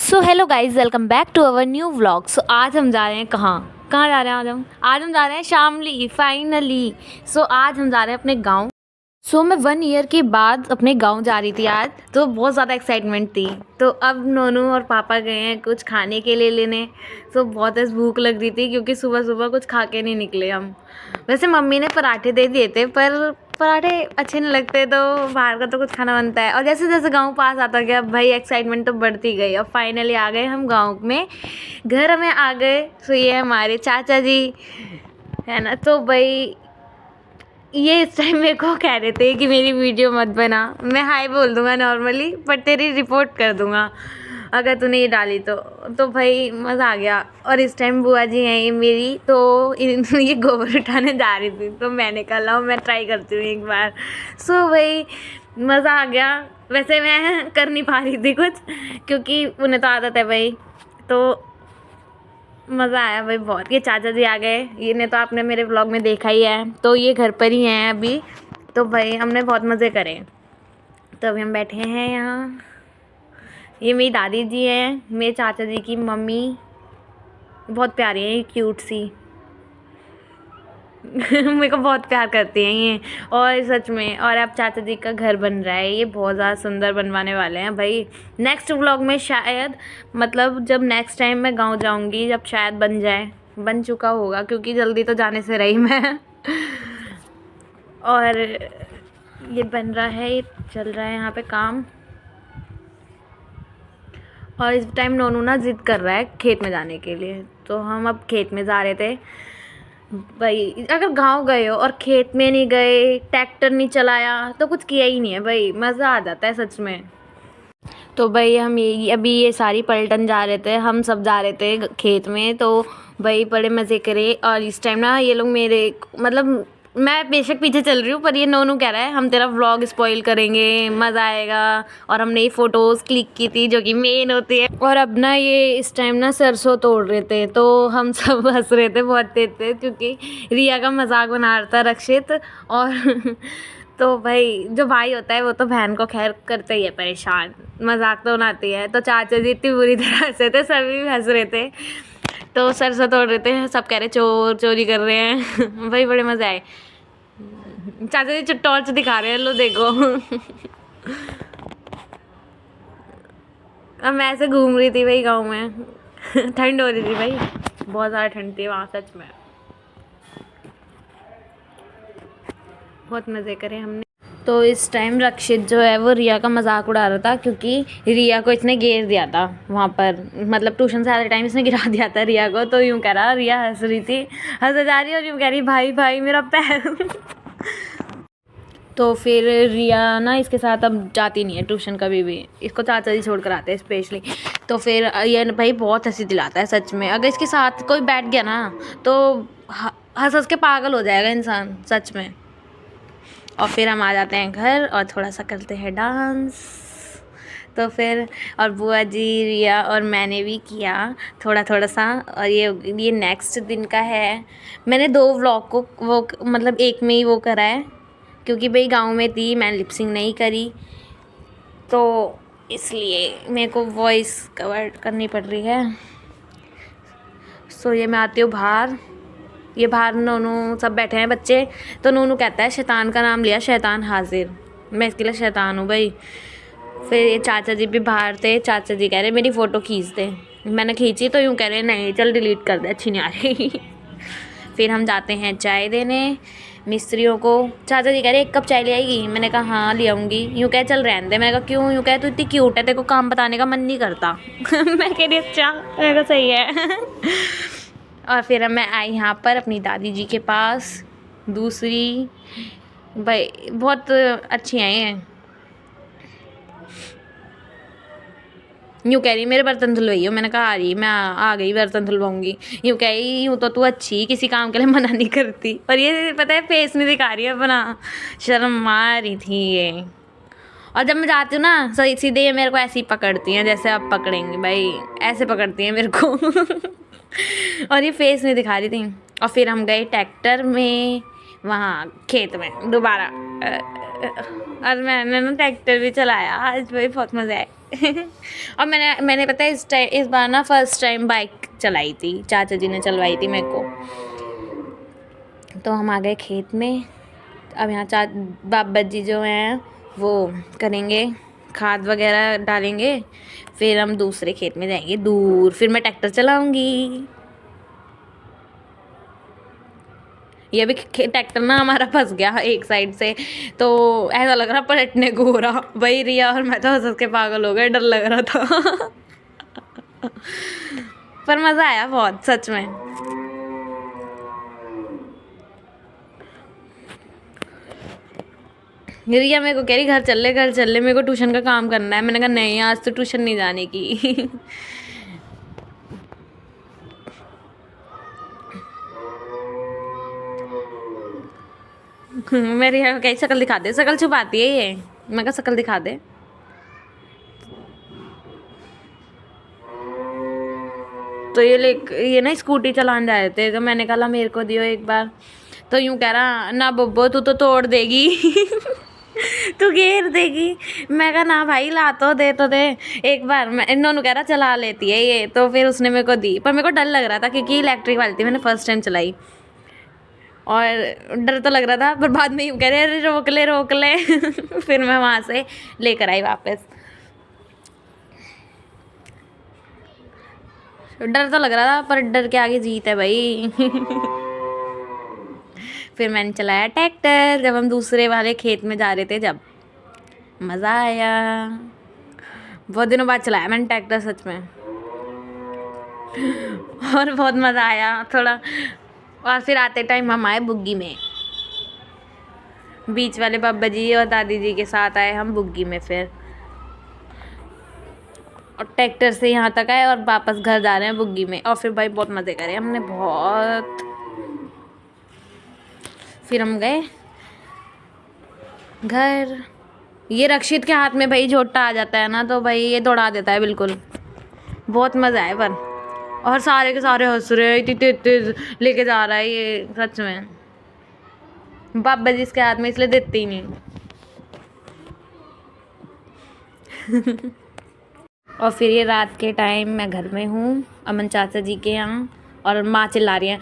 So hello guys, welcome back to our new vlog. So आज हम जा रहे हैं कहाँ कहाँ जा रहे हैं आज हम जा रहे हैं शामली फाइनली। सो आज हम जा रहे हैं अपने गांव। सो मैं 1 ईयर के बाद अपने गांव जा रही थी आज, तो बहुत ज़्यादा एक्साइटमेंट थी। तो अब नोनू और पापा गए हैं कुछ खाने के लिए लेने। सो बहुत तेज़ भूख लग रही थी क्योंकि सुबह सुबह कुछ खा के नहीं निकले हम। वैसे मम्मी ने पराठे दे दिए थे, पर पराठे अच्छे नहीं लगते, तो बाहर का तो कुछ खाना बनता है। और जैसे जैसे गांव पास आता गया भाई एक्साइटमेंट तो बढ़ती गई। अब फाइनली आ गए हम गांव में, घर में आ गए। सो ये हमारे चाचा जी है ना। तो भाई ये इस टाइम मेरे को कह रहे थे कि मेरी वीडियो मत बना। मैं हाय बोल दूंगा नॉर्मली, पर तेरी रिपोर्ट कर दूंगा अगर तूने ये डाली तो भाई मज़ा आ गया। और इस टाइम बुआ जी हैं ये मेरी, तो ये गोबर उठाने जा रही थी, तो मैंने कहा लाओ मैं ट्राई करती हूँ एक बार। सो भाई मज़ा आ गया। वैसे मैं कर नहीं पा रही थी कुछ, क्योंकि उन्हें तो आदत है भाई। तो मज़ा आया भाई बहुत। ये चाचा जी आ गए, ये ने तो आपने मेरे व्लॉग में देखा ही है। तो ये घर पर ही हैं अभी। तो भाई हमने बहुत मज़े करे। तो अभी हम बैठे हैं यहाँ। ये मेरी दादी जी हैं, मेरे चाचा जी की मम्मी। बहुत प्यारी है ये, क्यूट सी। मेरे को बहुत प्यार करती हैं ये। और सच में, और अब चाचा जी का घर बन रहा है, ये बहुत ज़्यादा सुंदर बनवाने वाले हैं भाई। नेक्स्ट व्लॉग में शायद, मतलब जब नेक्स्ट टाइम मैं गांव जाऊंगी, जब शायद बन जाए, बन चुका होगा क्योंकि जल्दी तो जाने से रही मैं। और ये बन रहा है, ये चल रहा है यहाँ पे काम। और इस टाइम नोनू ना ज़िद कर रहा है खेत में जाने के लिए, तो हम अब खेत में जा रहे थे भाई। अगर गांव गए हो और खेत में नहीं गए, ट्रैक्टर नहीं चलाया, तो कुछ किया ही नहीं है भाई। मज़ा आ जाता है सच में। तो भाई हम ये अभी ये सारी पलटन जा रहे थे, हम सब जा रहे थे खेत में। तो भाई बड़े मज़े करे। और इस टाइम ना ये लोग मेरे, मतलब मैं बेशक पीछे चल रही हूँ, पर ये नोनू कह रहा है हम तेरा व्लॉग स्पॉइल करेंगे, मज़ा आएगा। और हमने ये फ़ोटोज़ क्लिक की थी जो कि मेन होती है। और अब ना ये इस टाइम ना सरसों तोड़ रहे थे, तो हम सब हंस रहे थे बहुत तेज थे, क्योंकि रिया का मजाक बना रहा था रक्षित। और तो भाई जो भाई होता है वो तो बहन को खैर करते ही है परेशान, मजाक तो बनाती है। तो चाचा जी इतनी बुरी तरह हंसे थे, सभी हंस रहे थे। तो सरसों तोड़ रहे थे, सब कह रहे चोर चोरी कर रहे हैं। भाई बड़े मज़े आए। चाचा जी टॉर्च दिखा रहे हैं, लो देखो। अब मैं ऐसे घूम रही थी भाई गाँव में। ठंड हो रही थी भाई, बहुत ज़्यादा ठंड थी वहाँ सच में। बहुत मज़े करे हमने। तो इस टाइम रक्षित जो है वो रिया का मजाक उड़ा रहा था, क्योंकि रिया को इसने घेर दिया था वहाँ पर, मतलब ट्यूशन से आते टाइम इसने गिरा दिया था रिया को। तो यूँ कह रहा, रिया हंस रही थी, हंस जा रही, और यूँ कह रही भाई भाई मेरा पैर। तो फिर रिया ना इसके साथ अब जाती नहीं है ट्यूशन कभी भी, इसको चाचा जी छोड़ कर आते हैं स्पेशली। तो फिर ये भाई बहुत हंसी दिलाता है सच में। अगर इसके साथ कोई बैठ गया ना, तो हंस हंस के पागल हो जाएगा इंसान सच में। और फिर हम आ जाते हैं घर और थोड़ा सा करते हैं डांस। तो फिर और बुआ जी, रिया और मैंने भी किया थोड़ा थोड़ा सा। और ये नेक्स्ट दिन का है। मैंने 2 व्लॉग को वो मतलब एक में ही वो करा है, क्योंकि भाई गांव में थी, मैंने लिपसिंग नहीं करी, तो इसलिए मेरे को वॉइस कवर करनी पड़ रही है। सो ये मैं आती हूँ बाहर। ये बाहर नोनू सब बैठे हैं बच्चे। तो नोनू कहता है शैतान का नाम लिया, शैतान हाजिर। मैं इसके लिए शैतान हूँ भाई। फिर ये चाचा जी भी बाहर थे, चाचा जी कह रहे मेरी फ़ोटो खींच दे। मैंने खींची तो यूँ कह रहे नहीं चल डिलीट कर दे, अच्छी नहीं आ रही। फिर हम जाते हैं चाय देने मिस्त्रियों को। चाचा जी कह रहे 1 कप चाय ले आएगी। मैंने कहा हाँ ले आऊँगी। यूँ कह चल रहने दे। मैंने कहा क्यों? यूँ कह तू इतनी क्यूट है, तेरे को काम बताने का मन नहीं करता। मैं कह रही अच्छा, मेरे को सही है। और फिर मैं आई यहाँ पर अपनी दादी जी के पास, दूसरी। भाई बहुत अच्छी हैं ये। यूँ कह रही मेरे बर्तन धुलवाइयो। मैंने कहा आ रही, मैं आ गई बर्तन धुलवाऊंगी। यूँ कह रही यूँ तो तू अच्छी, किसी काम के लिए मना नहीं करती। और ये पता है फेस नहीं दिखा रही है अपना, शर्म आ रही थी ये। और जब मैं जाती हूँ ना सीधे ये मेरे को ऐसे ही पकड़ती हैं जैसे आप पकड़ेंगे भाई, ऐसे पकड़ती हैं मेरे को। और ये फेस नहीं दिखा रही थी। और फिर हम गए ट्रैक्टर में वहाँ खेत में दोबारा। और मैंने ना ट्रैक्टर भी चलाया आज भाई, बहुत मज़ा आया। और मैंने पता है इस बार ना फर्स्ट टाइम बाइक चलाई थी, चाचा जी ने चलवाई थी मेरे को। तो हम आ गए खेत में। अब यहाँ बाबा जी जो हैं वो करेंगे, खाद वगैरह डालेंगे, फिर हम दूसरे खेत में जाएंगे दूर, फिर मैं ट्रैक्टर चलाऊंगी। ये भी ट्रैक्टर ना हमारा फंस गया एक साइड से, तो ऐसा लग रहा पलटने को हो रहा। वही रिया और मैं तो हंस के पागल हो गए, डर लग रहा था। पर मज़ा आया बहुत, सच में। रिया मेरे को कह रही घर चल ले, मेरे को ट्यूशन का काम करना है। मैंने कहा नहीं, आज तो ट्यूशन नहीं जाने की। मेरी कहीं शक्ल दिखा दे, शक्ल छुपाती है ये। मैं कहा शक्ल दिखा दे। तो ये ना स्कूटी चलाने जा रहे थे, तो मैंने कहा मेरे को दियो एक बार। तो यूँ कह रहा ना बब्बो तू तो तोड़ देगी। तू घेर देगी। मैं कहा ना भाई ला तो दे एक बार। मैं इन्होंने कह रहा चला लेती है ये, तो फिर उसने मेरे को दी। पर मेरे को डर लग रहा था क्योंकि इलेक्ट्रिक वाली थी, मैंने फर्स्ट टाइम चलाई और डर तो लग रहा था। पर बाद में यूँ कह रहे अरे रोक ले। फिर मैं वहाँ से लेकर आई वापस। डर तो लग रहा था, पर डर के आगे जीत है भाई। फिर मैंने चलाया ट्रैक्टर जब हम दूसरे वाले खेत में जा रहे थे, जब मज़ा आया। बहुत दिनों बाद चलाया मैंने ट्रैक्टर सच में, और बहुत मज़ा आया थोड़ा। और फिर आते टाइम हम आए बुग्गी में, बीच वाले बाबा जी और दादी जी के साथ आए हम बुग्गी में। फिर और ट्रैक्टर से यहाँ तक आए और वापस घर जा रहे हैं बुग्गी में। और फिर भाई बहुत मज़े करे हमने, बहुत। फिर हम गए घर। ये रक्षित के हाथ में भाई झोटा आ जाता है ना, तो भाई ये दौड़ा देता है बिल्कुल। बहुत मज़ा आया पर। और सारे के सारे हंस रहे, इतनी तेज लेके जा रहा है ये, सच में। बाबा जी इसके हाथ में इसलिए देते ही नहीं। और फिर ये रात के टाइम मैं घर में हूँ अमन चाचा जी के यहाँ, और माँ चिल्ला रही है।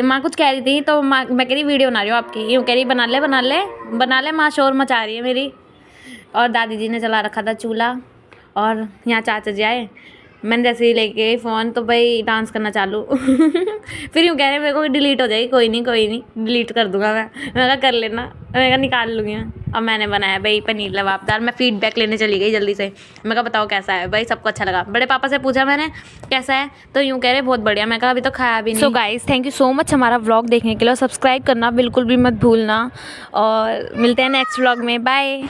माँ कुछ कह रही थी, तो मैं कह रही वीडियो बना रही हूँ आपकी। यूँ कह रही बना ले। माँ शोर मचा रही है मेरी। और दादी जी ने चला रखा था चूल्हा, और यहाँ चाचा जी आए। मैंने जैसे ही लेके गई फ़ोन, तो भाई डांस करना चालू। फिर यूँ कह रहे मेरे को डिलीट हो जाएगी। कोई नहीं डिलीट कर दूँगा मैं कहा कर लेना, मैं कहा निकाल लूँगी मैं। और मैंने बनाया भाई पनीर लबाबदार। मैं फीडबैक लेने चली गई जल्दी से। मैं कहा बताओ कैसा है भाई, सबको अच्छा लगा। बड़े पापा से पूछा मैंने कैसा है, तो यूँ कह रहे बहुत बढ़िया। मैं कहा अभी तो खाया भी नहीं। So guys, thank you so much हमारा व्लॉग देखने के लिए। सब्सक्राइब करना बिल्कुल भी मत भूलना, और मिलते हैं नेक्स्ट व्लॉग में। बाय।